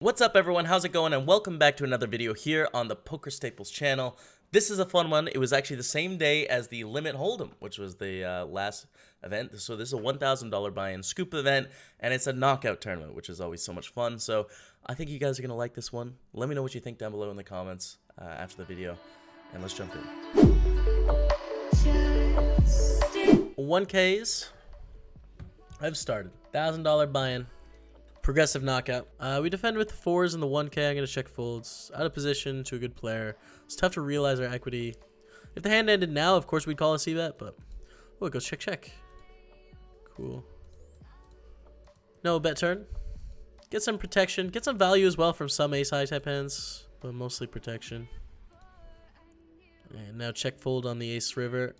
What's up everyone, how's it going, and welcome back to another video here on the PokerStaples channel. This is a fun one. It was actually the same day as the Limit Hold'em, which was the last event. So this is a $1,000 buy-in scoop event, and it's a knockout tournament, which is always so much fun. So I think you guys are going to like this one. Let me know what you think down below in the comments after the video, and let's jump in. 1Ks, I've started. $1,000 buy-in. Progressive knockout. We defend with the 4s and the 1K. I'm going to check folds. Out of position to a good player. It's tough to realize our equity. If the hand ended now, of course we'd call a c-bet, but... Oh, it goes check, check. Cool. No bet turn. Get some protection. Get some value as well from some ace-high type hands, but mostly protection. And now check fold on the ace river.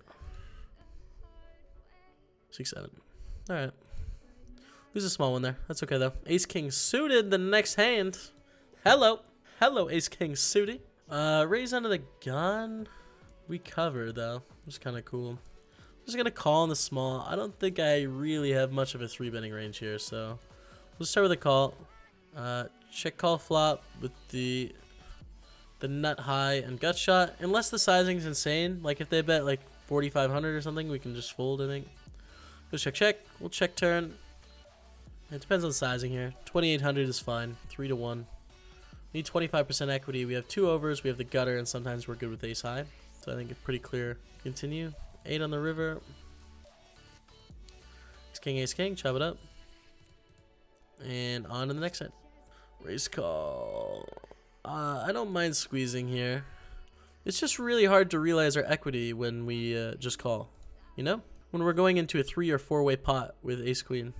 6-7. Alright. Lose a small one there. That's okay, though. Ace-king suited the next hand. Hello. Hello, ace-king suited. Raise under the gun. We cover, though. It's kind of cool. I'm just going to call on the small. I don't think I really have much of a 3-betting range here, so we'll start with a call. Check call flop with the nut high and gut shot. Unless the sizing's insane. Like, if they bet, like, 4,500 or something, we can just fold, I think. Go check, check. We'll check turn. It depends on sizing here. 2,800 is fine. 3-1. We need 25% equity. We have 2 overs. We have the gutter, and sometimes we're good with ace high. So I think it's pretty clear. Continue. 8 on the river. Ace king. Chop it up. And on to the next hand. Raise call. I don't mind squeezing here. It's just really hard to realize our equity when we just call. You know? When we're going into a 3 or 4-way pot with ace queen.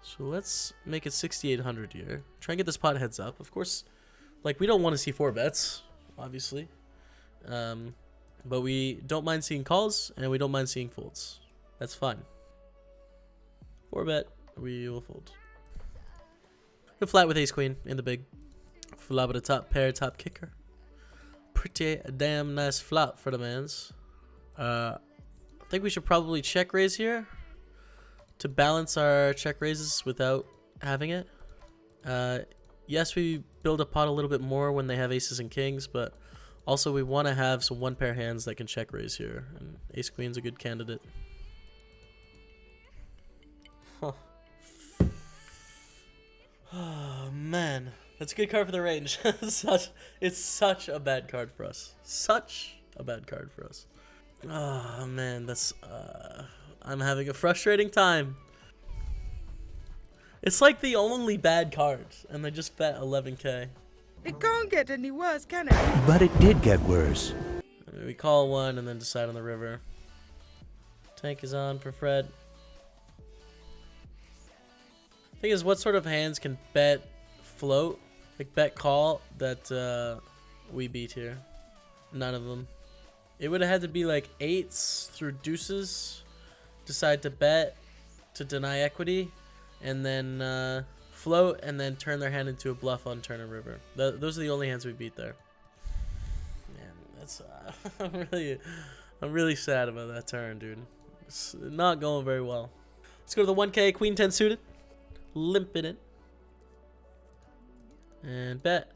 So let's make it 6,800 here. Try and get this pot heads up. Of course, like, we don't want to see 4 bets, obviously. But we don't mind seeing calls, and we don't mind seeing folds. That's fine. 4 bet, we will fold. Go flat with ace queen in the big. Flop at a top pair, top kicker. Pretty damn nice flop for the mans. I think we should probably check raise here to balance our check raises without having it. Yes, we build a pot a little bit more when they have aces and kings, but also we want to have some 1-pair hands that can check raise here, and ace queen's a good candidate. Huh. Oh man, that's a good card for the range. It's such a bad card for us. Such a bad card for us. Oh man, that's I'm having a frustrating time. It's like the only bad card, and they just bet 11K. It can't get any worse, can it? But it did get worse. We call one and then decide on the river. Tank is on for Fred. Thing is, what sort of hands can bet float, like bet call, that we beat here? None of them. It would have had to be like 8s through deuces. Decide to bet to deny equity, and then float, and then turn their hand into a bluff on turn and river. Those are the only hands we beat there. Man, that's I'm really sad about that turn, dude. It's not going very well. Let's go to the 1K, queen 10 suited, limping it, and bet.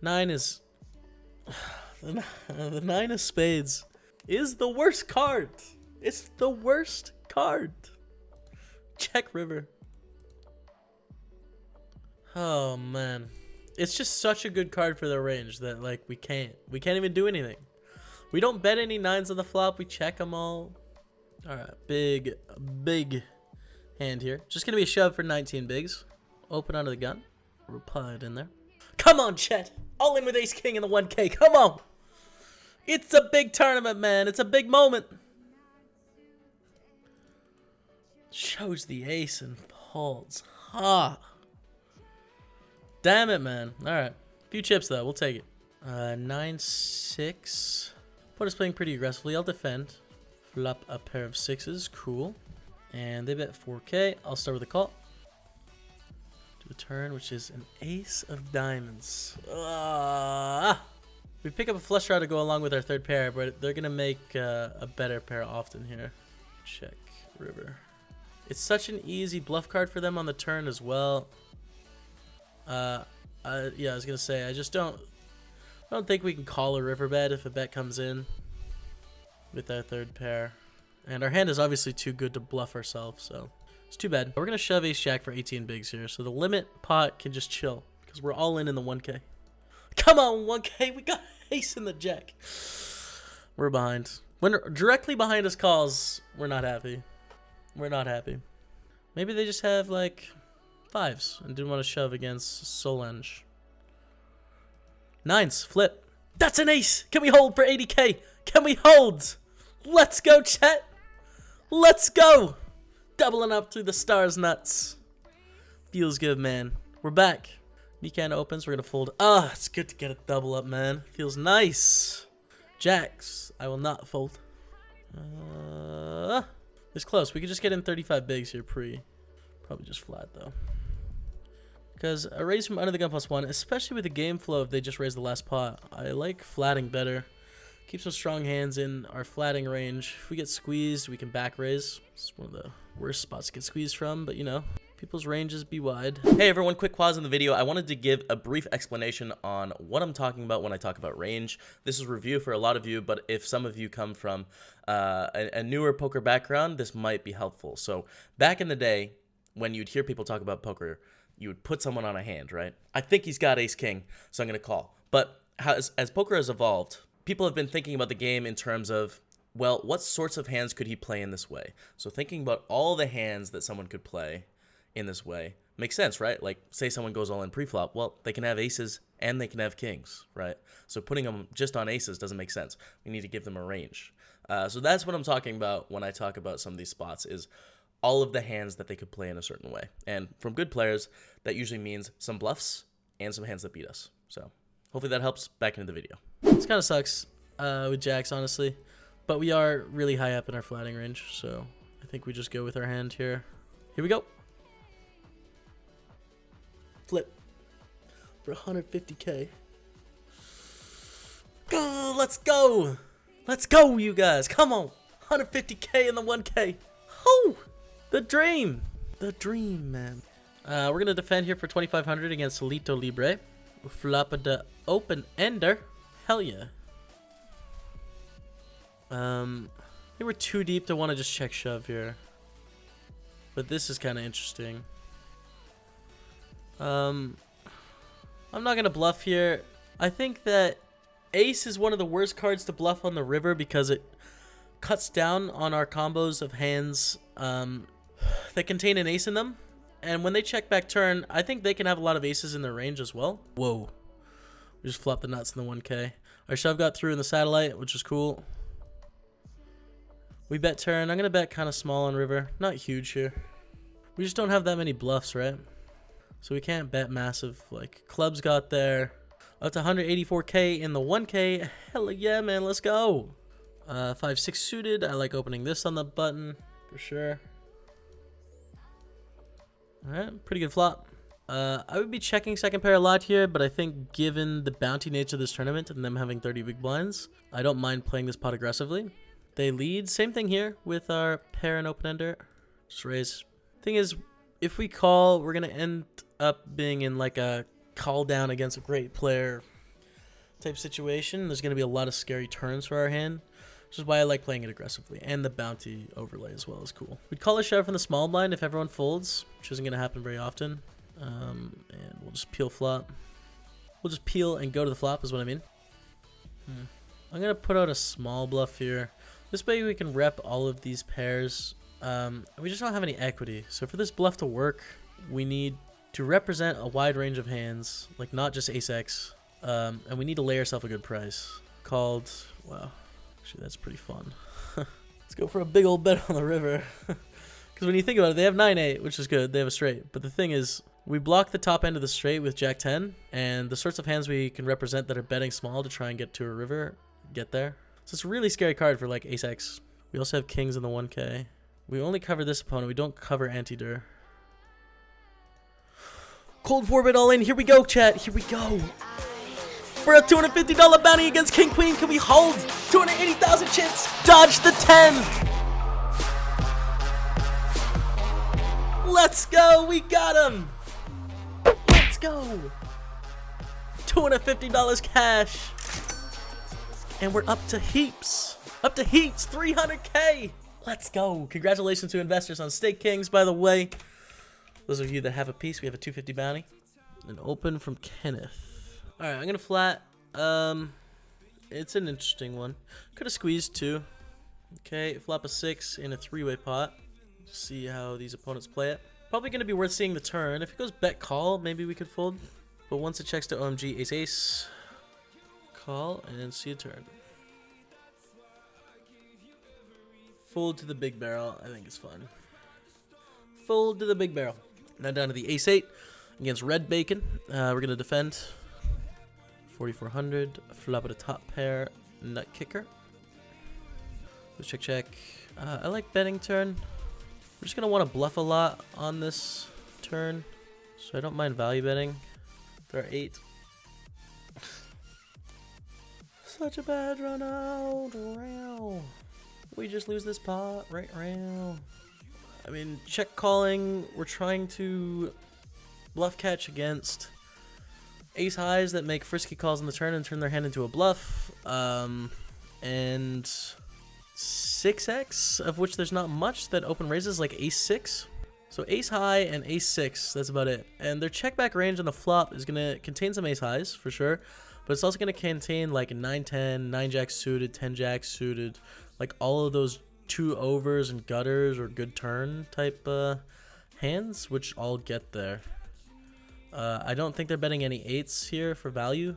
9 is the 9 of spades. Is the worst card. It's the worst card. Check river. Oh man, it's just such a good card for the range that, like, we can't even do anything. We don't bet any 9s on the flop. We check them all. All right, big hand here. Just gonna be a shove for 19 bigs. Open onto the gun. Reply it in there. Come on, Chet. All in with ace king in the 1K. Come on. It's a big tournament, man. It's a big moment. Shows the ace and folds. Ha. Damn it, man. All right. A few chips, though. We'll take it. 9-6. Opponent's playing pretty aggressively. I'll defend. Flop a pair of 6s. Cool. And they bet 4K. I'll start with a call. Do the turn, which is an ace of diamonds. We pick up a flush draw to go along with our 3rd pair, but they're going to make a better pair often here. Check river. It's such an easy bluff card for them on the turn as well. Yeah, I was gonna say, I don't think we can call a riverbed if a bet comes in with our third pair. And our hand is obviously too good to bluff ourselves, so it's too bad. We're gonna shove ace jack for 18 bigs here, so the limit pot can just chill because we're all in the 1K. Come on, 1K, we got ace in the jack. We're behind. When directly behind us calls, we're not happy. We're not happy. Maybe they just have like fives and didn't want to shove against Solange. Nines, flip. That's an ace. Can we hold for 80K? Can we hold? Let's go, chat. Let's go. Doubling up through the stars nuts. Feels good, man. We're back. Nikan opens. We're going to fold. Ah, it's good to get a double up, man. Feels nice. Jacks. I will not fold. It's close. We could just get in 35 bigs here pre. Probably just flat, though. Because a raise from under the gun +1, especially with the game flow if they just raise the last pot, I like flatting better. Keep some strong hands in our flatting range. If we get squeezed, we can back raise. It's one of the worst spots to get squeezed from, but you know, people's ranges be wide. Hey everyone, quick pause in the video. I wanted to give a brief explanation on what I'm talking about when I talk about range. This is review for a lot of you, but if some of you come from a newer poker background, this might be helpful. So back in the day, when you'd hear people talk about poker, you would put someone on a hand, right? I think he's got ace king, so I'm going to call. But as poker has evolved, people have been thinking about the game in terms of, well, what sorts of hands could he play in this way? So thinking about all the hands that someone could play in this way makes sense, right? Like, say someone goes all in pre-flop, well, they can have aces and they can have kings, right? So putting them just on aces doesn't make sense. We need to give them a range. So that's what I'm talking about when I talk about some of these spots, is all of the hands that they could play in a certain way. And from good players, that usually means some bluffs and some hands that beat us. So hopefully that helps. Back into the video. This kind of sucks with jacks, honestly. But we are really high up in our flatting range, so I think we just go with our hand here. Here we go. Flip for 150K. Oh, let's go. Let's go, you guys. Come on. 150K in the 1K. Oh, the dream. The dream, man. We're going to defend here for 2,500 against Lito Libre. Flop the open ender. Hell yeah. They were too deep to want to just check shove here. But this is kind of interesting. I'm not going to bluff here. I think that ace is one of the worst cards to bluff on the river because it cuts down on our combos of hands that contain an ace in them. And when they check back turn, I think they can have a lot of aces in their range as well. Whoa. We just flopped the nuts in the 1K. Our shove got through in the satellite, which is cool. We bet turn. I'm going to bet kind of small on river. Not huge here. We just don't have that many bluffs, right? So we can't bet massive. Like, clubs got there. Up to 184K in the 1K. Hell yeah, man. Let's go. 5-6 suited. I like opening this on the button for sure. Alright, pretty good flop. I would be checking second pair a lot here, but I think given the bounty nature of this tournament and them having 30 big blinds, I don't mind playing this pot aggressively. They lead. Same thing here with our pair and open ender. Just raise. Thing is, if we call, we're going to end up being in like a call down against a great player type situation. There's going to be a lot of scary turns for our hand, which is why I like playing it aggressively. And the bounty overlay as well is cool. We'd call a shove from the small blind if everyone folds, which isn't going to happen very often. And we'll just peel flop. We'll just peel and go to the flop is what I mean. I'm going to put out a small bluff here. This way we can rep all of these pairs. We just don't have any equity. So for this bluff to work, we need to represent a wide range of hands, like not just ace-x. And we need to lay ourselves a good price. Called, wow, actually that's pretty fun. Let's go for a big old bet on the river. Because when you think about it, they have 9-8, which is good. They have a straight. But the thing is, we block the top end of the straight with Jack 10, and the sorts of hands we can represent that are betting small to try and get to a river, get there. So it's a really scary card for like ace-x. We also have kings in the 1K. We only cover this opponent. We don't cover anti-dur. Cold 4-bit all in. Here we go, chat. Here we go. For a $250 bounty against King Queen, can we hold 280,000 chips? Dodge the 10. Let's go. We got him. Let's Let's go. $250 cash. And we're up to heaps. Up to heaps. 300K. Let's go. Congratulations to investors on Stake Kings, by the way. Those of you that have a piece, we have a 250 bounty. An open from Kenneth. Alright, I'm gonna flat. It's an interesting one. Could have squeezed two. Okay, flop a 6 in a 3-way pot. See how these opponents play it. Probably gonna be worth seeing the turn. If it goes bet call, maybe we could fold. But once it checks to OMG ace ace, call and see a turn. Fold to the big barrel, I think it's fun. Fold to the big barrel. Now down to the ace 8 against red bacon. We're gonna defend. 4,400. Flop at a top pair. Nut kicker. Let's check check. I like betting turn. We're just gonna want to bluff a lot on this turn, so I don't mind value betting. There are 8. Such a bad run out. Row. We just lose this pot right round. I mean, check calling. We're trying to bluff catch against ace highs that make frisky calls on the turn and turn their hand into a bluff. And 6x, of which there's not much that open raises, like ace 6. So ace high and ace 6, that's about it. And their check back range on the flop is going to contain some ace highs for sure, but it's also going to contain like 9-10, 9-jack suited, 10-jack suited, like all of those 2 overs and gutters or good turn type hands, which all get there. I don't think they're betting any 8s here for value,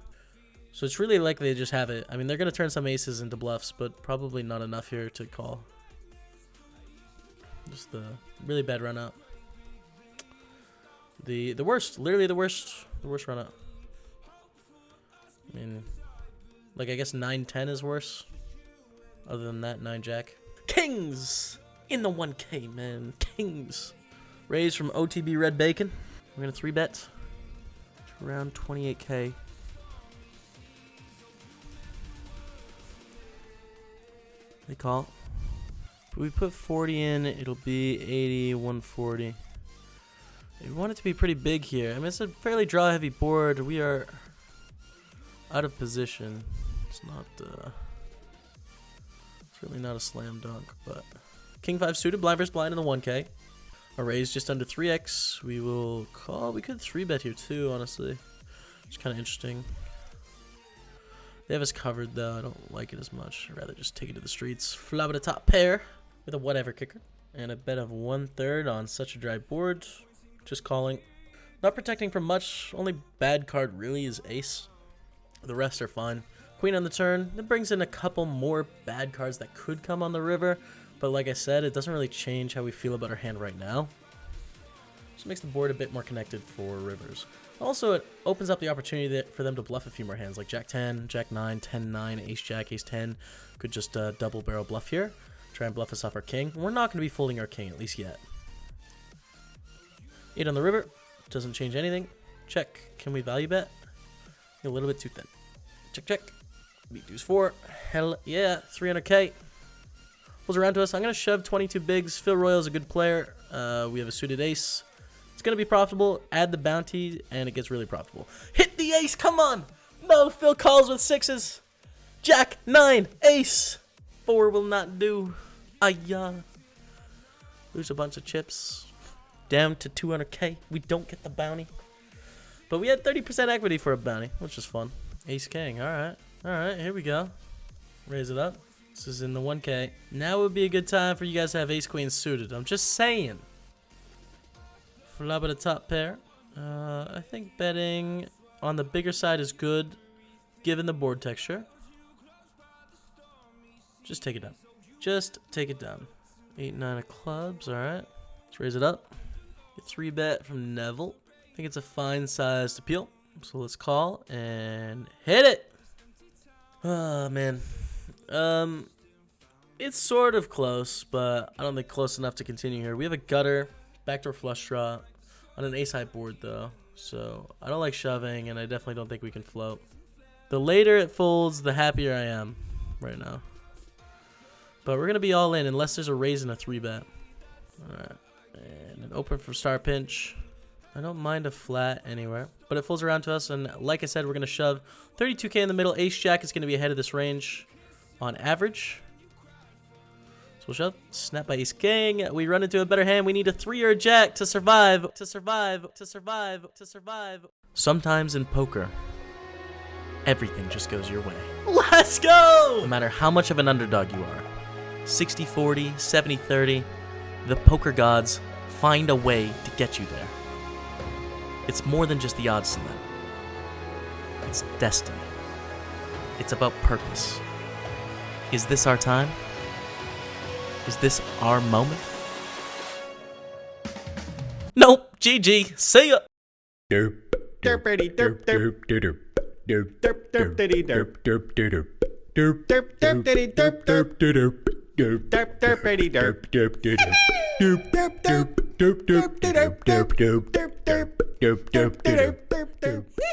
so it's really likely they just have it. I mean, they're going to turn some aces into bluffs, but probably not enough here to call. Just the really bad run out. The worst, literally the worst run out. I mean, like I guess 9-10 is worse. Other than that, 9-jack. Kings in the 1K, man. Kings. Raise from OTB Red Bacon. We're gonna 3-bet to around 28K. They call. If we put 40 in, it'll be 80, 140. We want it to be pretty big here. I mean, it's a fairly draw heavy board. We are out of position. It's not it's really not a slam dunk, but king 5 suited, blind versus blind in the 1K. A raise just under 3x. We will call. We could 3-bet here too, honestly. It's kind of interesting. They have us covered though. I don't like it as much. I'd rather just take it to the streets. Flop at a top pair with a whatever kicker. And a bet of 1/3 on such a dry board. Just calling. Not protecting from much. Only bad card really is ace. The rest are fine. Queen on the turn. That brings in a couple more bad cards that could come on the river. But like I said, it doesn't really change how we feel about our hand right now. Just makes the board a bit more connected for rivers. Also, it opens up the opportunity for them to bluff a few more hands, like Jack 10, Jack 9, 10 9, Ace Jack, Ace 10. Could just double barrel bluff here. Try and bluff us off our king. We're not going to be folding our king, at least yet. 8 on the river. Doesn't change anything. Check. Can we value bet? A little bit too thin. Check, check. Beat deuce 4. Hell yeah. 300K. Pulls around to us. I'm going to shove 22 bigs. Phil Royal's a good player. We have a suited ace. It's going to be profitable. Add the bounty, and it gets really profitable. Hit the ace. Come on. No, Phil calls with 6s. Jack, 9, ace. 4 will not do. Ayah. Lose a bunch of chips. Down to 200K. We don't get the bounty. But we had 30% equity for a bounty, which is fun. Ace king. All right. All right. Here we go. Raise it up. This is in the 1K. Now would be a good time for you guys to have ace queen suited. I'm just saying. Flop at a top pair. I think betting on the bigger side is good, given the board texture. Just take it down. Just take it down. 8, 9 of clubs. All right. Let's raise it up. Get 3-bet from Neville. I think it's a fine sized appeal. So let's call and hit it. Oh, man. It's sort of close, but I don't think close enough to continue here. We have a gutter, backdoor flush draw on an ace high board, though. So I don't like shoving, and I definitely don't think we can float. The later it folds, the happier I am right now. But we're going to be all in unless there's a raise and a 3-bet. All right. And an open for star pinch. I don't mind a flat anywhere, but it folds around to us, and like I said, we're going to shove 32k in the middle. Ace-Jack is going to be ahead of this range on average. So we'll shove. Snap by Ace-King. We run into a better hand. We need a 3 or a Jack to survive. Sometimes in poker, everything just goes your way. Let's go! No matter how much of an underdog you are, 60-40, 70-30, the poker gods find a way to get you there. It's more than just the odds to them. It's destiny. It's about purpose. Is this our time? Is this our moment? Nope. GG. See ya. Derp. Derpity derp derp derp derp derp derpity derp derp derp derp derp derpity derp derp derp derp derp derpity derp derp derp derp derp derp derp derp derp derp derp derp derp derp derp derp derp